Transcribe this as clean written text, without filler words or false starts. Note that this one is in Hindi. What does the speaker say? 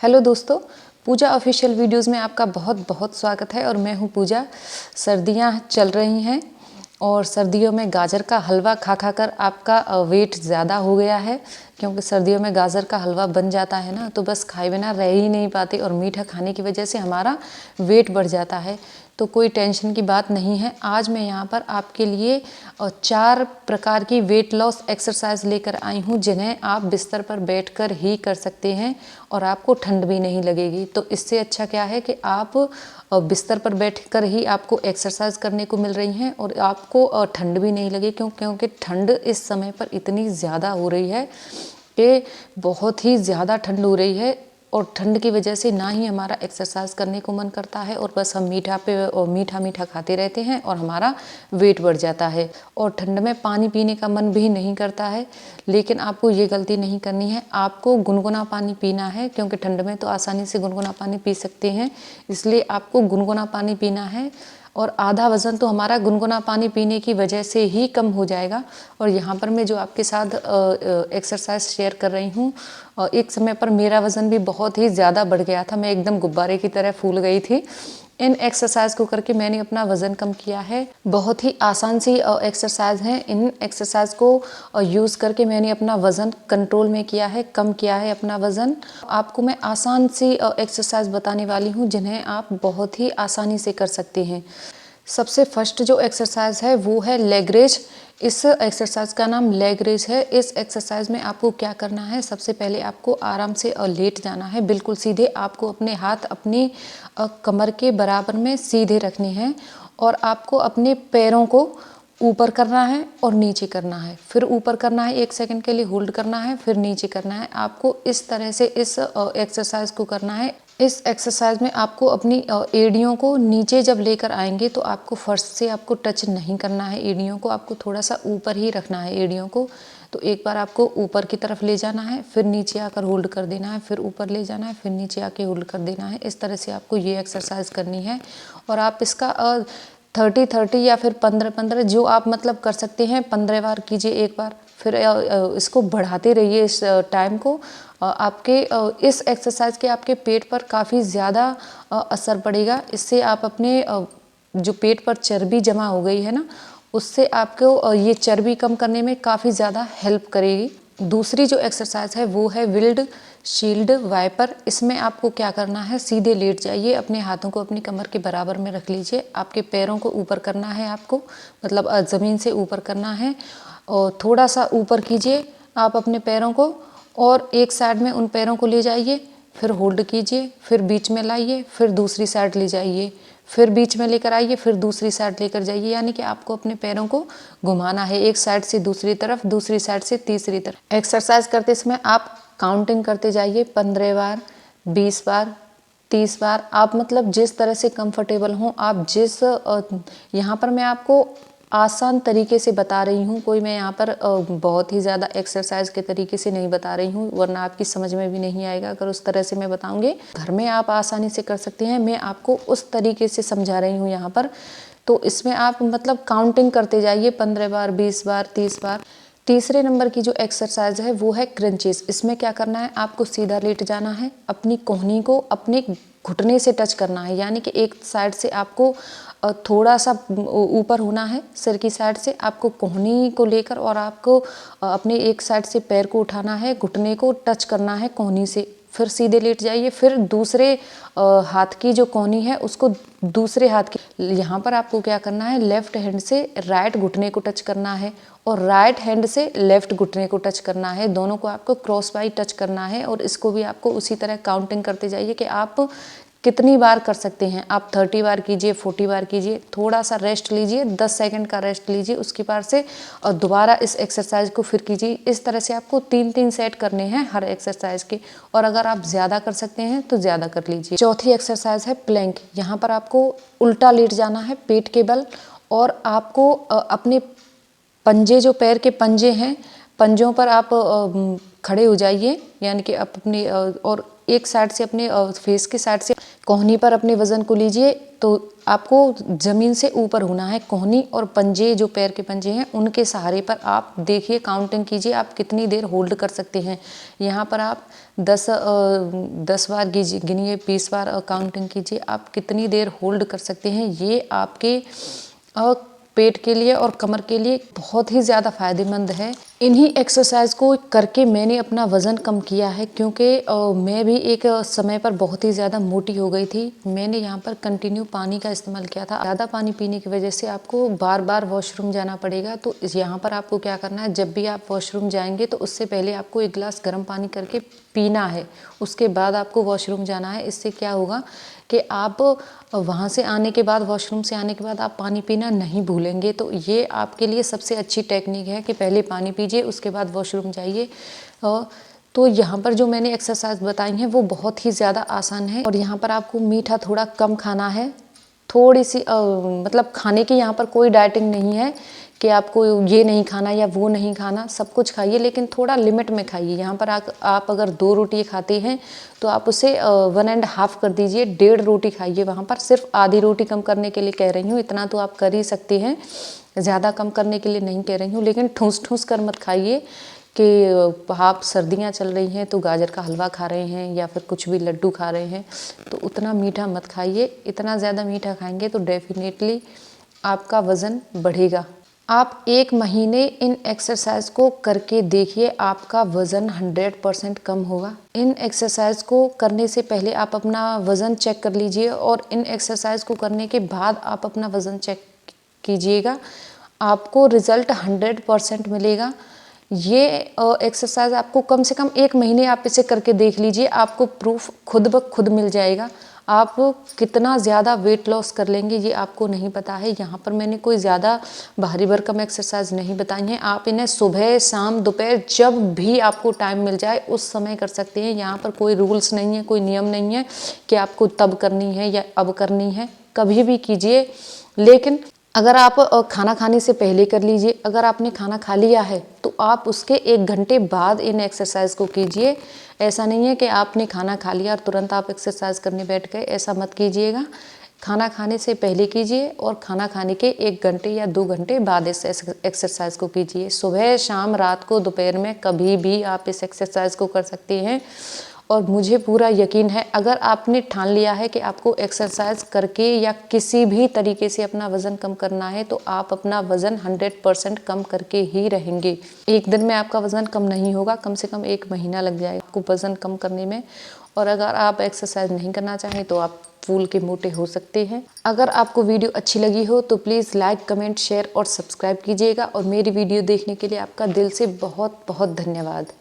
हेलो दोस्तों, पूजा ऑफिशियल वीडियोस में आपका बहुत बहुत स्वागत है और मैं हूं पूजा। सर्दियां चल रही हैं और सर्दियों में गाजर का हलवा खा खा कर आपका वेट ज़्यादा हो गया है, क्योंकि सर्दियों में गाजर का हलवा बन जाता है ना, तो बस खाए बिना रह ही नहीं पाते और मीठा खाने की वजह से हमारा वेट बढ़ जाता है। तो कोई टेंशन की बात नहीं है। आज मैं यहाँ पर आपके लिए 4 प्रकार की वेट लॉस एक्सरसाइज लेकर आई हूँ, जिन्हें आप बिस्तर पर बैठकर ही कर सकते हैं और आपको ठंड भी नहीं लगेगी। तो इससे अच्छा क्या है कि आप बिस्तर पर बैठकर ही आपको एक्सरसाइज करने को मिल रही हैं और आपको ठंड भी नहीं लगे, क्योंकि ठंड इस समय पर इतनी ज़्यादा हो रही है कि बहुत ही ज़्यादा ठंड हो रही है और ठंड की वजह से ना ही हमारा एक्सरसाइज करने को मन करता है और बस हम मीठा मीठा खाते रहते हैं और हमारा वेट बढ़ जाता है। और ठंड में पानी पीने का मन भी नहीं करता है, लेकिन आपको ये गलती नहीं करनी है। आपको गुनगुना पानी पीना है, क्योंकि ठंड में तो आसानी से गुनगुना पानी पी सकते हैं, इसलिए आपको गुनगुना पानी पीना है। और आधा वज़न तो हमारा गुनगुना पानी पीने की वजह से ही कम हो जाएगा। और यहाँ पर मैं जो आपके साथ एक्सरसाइज शेयर कर रही हूँ, एक समय पर मेरा वज़न भी बहुत ही ज़्यादा बढ़ गया था, मैं एकदम गुब्बारे की तरह फूल गई थी। इन एक्सरसाइज को करके मैंने अपना वज़न कम किया है। बहुत ही आसान सी एक्सरसाइज हैं। इन एक्सरसाइज को यूज़ करके मैंने अपना वज़न कंट्रोल में किया है, कम किया है अपना वज़न। आपको मैं आसान सी एक्सरसाइज बताने वाली हूँ, जिन्हें आप बहुत ही आसानी से कर सकते हैं। सबसे फर्स्ट जो एक्सरसाइज है वो है लेग रेज। इस एक्सरसाइज का नाम लेग रेज है। इस एक्सरसाइज में आपको क्या करना है, सबसे पहले आपको आराम से लेट जाना है, बिल्कुल सीधे। आपको अपने हाथ अपनी कमर के बराबर में सीधे रखने हैं और आपको अपने पैरों को ऊपर करना है और नीचे करना है, फिर ऊपर करना है, 1 सेकंड के लिए होल्ड करना है, फिर नीचे करना है। आपको इस तरह से इस एक्सरसाइज को करना है। इस एक्सरसाइज में आपको अपनी एड़ियों को नीचे जब लेकर आएंगे तो आपको फर्श से आपको टच नहीं करना है। एड़ियों को आपको थोड़ा सा ऊपर ही रखना है, एड़ियों को। तो एक बार आपको ऊपर की तरफ ले जाना है, फिर नीचे आकर होल्ड कर देना है, फिर ऊपर ले जाना है, फिर नीचे आके होल्ड कर देना है। इस तरह से आपको ये एक्सरसाइज करनी है और आप इसका 30-30 या फिर 15-15 जो आप मतलब कर सकते हैं, 15 बार कीजिए एक बार, फिर इसको बढ़ाते रहिए इस टाइम को। आपके इस एक्सरसाइज के आपके पेट पर काफ़ी ज़्यादा असर पड़ेगा। इससे आप अपने जो पेट पर चर्बी जमा हो गई है ना, उससे आपको ये चर्बी कम करने में काफ़ी ज़्यादा हेल्प करेगी। दूसरी जो एक्सरसाइज है वो है विल्ड शील्ड वाइपर। इसमें आपको क्या करना है, सीधे लेट जाइए, अपने हाथों को अपनी कमर के बराबर में रख लीजिए, आपके पैरों को ऊपर करना है, आपको मतलब ज़मीन से ऊपर करना है और थोड़ा सा ऊपर कीजिए आप अपने पैरों को और एक साइड में उन पैरों को ले जाइए, फिर होल्ड कीजिए, फिर बीच में लाइए, फिर दूसरी साइड ले जाइए, फिर बीच में लेकर आइए, फिर दूसरी साइड लेकर जाइए। यानी कि आपको अपने पैरों को घुमाना है, एक साइड से दूसरी तरफ, दूसरी साइड से तीसरी तरफ। एक्सरसाइज करते समय आप काउंटिंग करते जाइए, 15 बार, 20 बार, 30 बार। आप मतलब जिस तरह से कंफर्टेबल हों, आप जिस यहाँ पर मैं आपको आसान तरीके से बता रही हूँ, कोई मैं यहाँ पर बहुत ही ज़्यादा एक्सरसाइज के तरीके से नहीं बता रही हूँ, वरना आपकी समझ में भी नहीं आएगा अगर उस तरह से मैं बताऊँगी। घर में आप आसानी से कर सकते हैं, मैं आपको उस तरीके से समझा रही हूँ यहाँ पर। तो इसमें आप मतलब काउंटिंग करते जाइए, 15 बार, 20 बार, 30 बार। तीसरे नंबर की जो एक्सरसाइज है वो है क्रंचेस। इसमें क्या करना है, आपको सीधा लेट जाना है, अपनी कोहनी को अपने घुटने से टच करना है, यानी कि एक साइड से आपको थोड़ा सा ऊपर होना है, सिर की साइड से आपको कोहनी को लेकर और आपको अपने एक साइड से पैर को उठाना है, घुटने को टच करना है कोहनी से, फिर सीधे लेट जाइए। फिर दूसरे हाथ की जो कोहनी है उसको दूसरे हाथ की, यहाँ पर आपको क्या करना है, लेफ्ट हैंड से राइट घुटने को टच करना है और राइट हैंड से लेफ्ट घुटने को टच करना है। दोनों को आपको क्रॉस बाई टच करना है और इसको भी आपको उसी तरह काउंटिंग करते जाइए कि आप कितनी बार कर सकते हैं। आप 30 बार कीजिए, 40 बार कीजिए, थोड़ा सा रेस्ट लीजिए, 10 सेकंड का रेस्ट लीजिए, उसके बाद से और दोबारा इस एक्सरसाइज को फिर कीजिए। इस तरह से आपको 3-3 सेट करने हैं हर एक्सरसाइज के, और अगर आप ज़्यादा कर सकते हैं तो ज़्यादा कर लीजिए। चौथी एक्सरसाइज है प्लैंक। यहाँ पर आपको उल्टा लेट जाना है पेट के बल और आपको अपने पंजे, जो पैर के पंजे हैं, पंजों पर आप खड़े हो जाइए, यानी कि आप अपनी और एक साइड से अपने फेस के साइड से कोहनी पर अपने वज़न को लीजिए, तो आपको ज़मीन से ऊपर होना है। कोहनी और पंजे, जो पैर के पंजे हैं, उनके सहारे पर आप देखिए, काउंटिंग कीजिए आप कितनी देर होल्ड कर सकते हैं। यहाँ पर आप 10 बार गिनिए, 20 बार काउंटिंग कीजिए, आप कितनी देर होल्ड कर सकते हैं। ये आपके पेट के लिए और कमर के लिए बहुत ही ज़्यादा फ़ायदेमंद है। इन्हीं एक्सरसाइज को करके मैंने अपना वज़न कम किया है, क्योंकि मैं भी एक समय पर बहुत ही ज़्यादा मोटी हो गई थी। मैंने यहाँ पर कंटिन्यू पानी का इस्तेमाल किया था। ज़्यादा पानी पीने की वजह से आपको बार बार वॉशरूम जाना पड़ेगा। तो यहाँ पर आपको क्या करना है, जब भी आप वॉशरूम जाएंगे तो उससे पहले आपको 1 गिलास गर्म पानी करके पीना है। उसके बाद आपको वॉशरूम जाना है। इससे क्या होगा कि आप वहाँ से आने के बाद, वॉशरूम से आने के बाद आप पानी पीना नहीं भूलेंगे। तो ये आपके लिए सबसे अच्छी टेक्निक है कि पहले पानी पीजिए, उसके बाद वॉशरूम जाइए। तो यहाँ पर जो मैंने एक्सरसाइज बताई हैं वो बहुत ही ज़्यादा आसान है। और यहाँ पर आपको मीठा थोड़ा कम खाना है। थोड़ी सी मतलब खाने की यहाँ पर कोई डाइटिंग नहीं है कि आपको ये नहीं खाना या वो नहीं खाना, सब कुछ खाइए, लेकिन थोड़ा लिमिट में खाइए। यहाँ पर आप अगर 2 रोटी खाते हैं तो आप उसे 1.5 कर दीजिए, 1.5 रोटी खाइए। वहाँ पर सिर्फ आधी रोटी कम करने के लिए कह रही हूँ, इतना तो आप कर ही सकते हैं, ज़्यादा कम करने के लिए नहीं कह रही हूँ। लेकिन ठूस ठूस कर मत खाइए कि आप सर्दियाँ चल रही हैं तो गाजर का हलवा खा रहे हैं या फिर कुछ भी लड्डू खा रहे हैं, तो उतना मीठा मत खाइए। इतना ज़्यादा मीठा खाएंगे तो डेफिनेटली आपका वज़न बढ़ेगा। आप 1 महीने इन एक्सरसाइज को करके देखिए, आपका वज़न 100% कम होगा। इन एक्सरसाइज को करने से पहले आप अपना वज़न चेक कर लीजिए और इन एक्सरसाइज को करने के बाद आप अपना वज़न चेक कीजिएगा। आपको रिज़ल्ट 100% मिलेगा। ये एक्सरसाइज आपको कम से कम 1 महीने आप इसे करके देख लीजिए, आपको प्रूफ खुद ब खुद मिल जाएगा। आप कितना ज़्यादा वेट लॉस कर लेंगे ये आपको नहीं पता है। यहाँ पर मैंने कोई ज़्यादा भारी भरकम एक्सरसाइज नहीं बताई हैं। आप इन्हें सुबह, शाम, दोपहर जब भी आपको टाइम मिल जाए उस समय कर सकते हैं। यहाँ पर कोई रूल्स नहीं है, कोई नियम नहीं है कि आपको तब करनी है या अब करनी है, कभी भी कीजिए। लेकिन अगर आप खाना खाने से पहले कर लीजिए, अगर आपने खाना खा लिया है तो आप उसके 1 घंटे बाद इन एक्सरसाइज को कीजिए। ऐसा नहीं है कि आपने खाना खा लिया और तुरंत आप एक्सरसाइज करने बैठ गए, ऐसा मत कीजिएगा। खाना खाने से पहले कीजिए और खाना खाने के 1 घंटे या 2 घंटे बाद इस एक्सरसाइज को कीजिए। सुबह, शाम, रात को, दोपहर में कभी भी आप इस एक्सरसाइज को कर सकते हैं। और मुझे पूरा यकीन है, अगर आपने ठान लिया है कि आपको एक्सरसाइज करके या किसी भी तरीके से अपना वज़न कम करना है, तो आप अपना वज़न 100% कम करके ही रहेंगे। एक दिन में आपका वज़न कम नहीं होगा, कम से कम 1 महीना लग जाएगा आपको वज़न कम करने में। और अगर आप एक्सरसाइज नहीं करना चाहें तो आप फूल के मोटे हो सकते हैं। अगर आपको वीडियो अच्छी लगी हो तो प्लीज़ लाइक, कमेंट, शेयर और सब्सक्राइब कीजिएगा। और मेरी वीडियो देखने के लिए आपका दिल से बहुत बहुत धन्यवाद।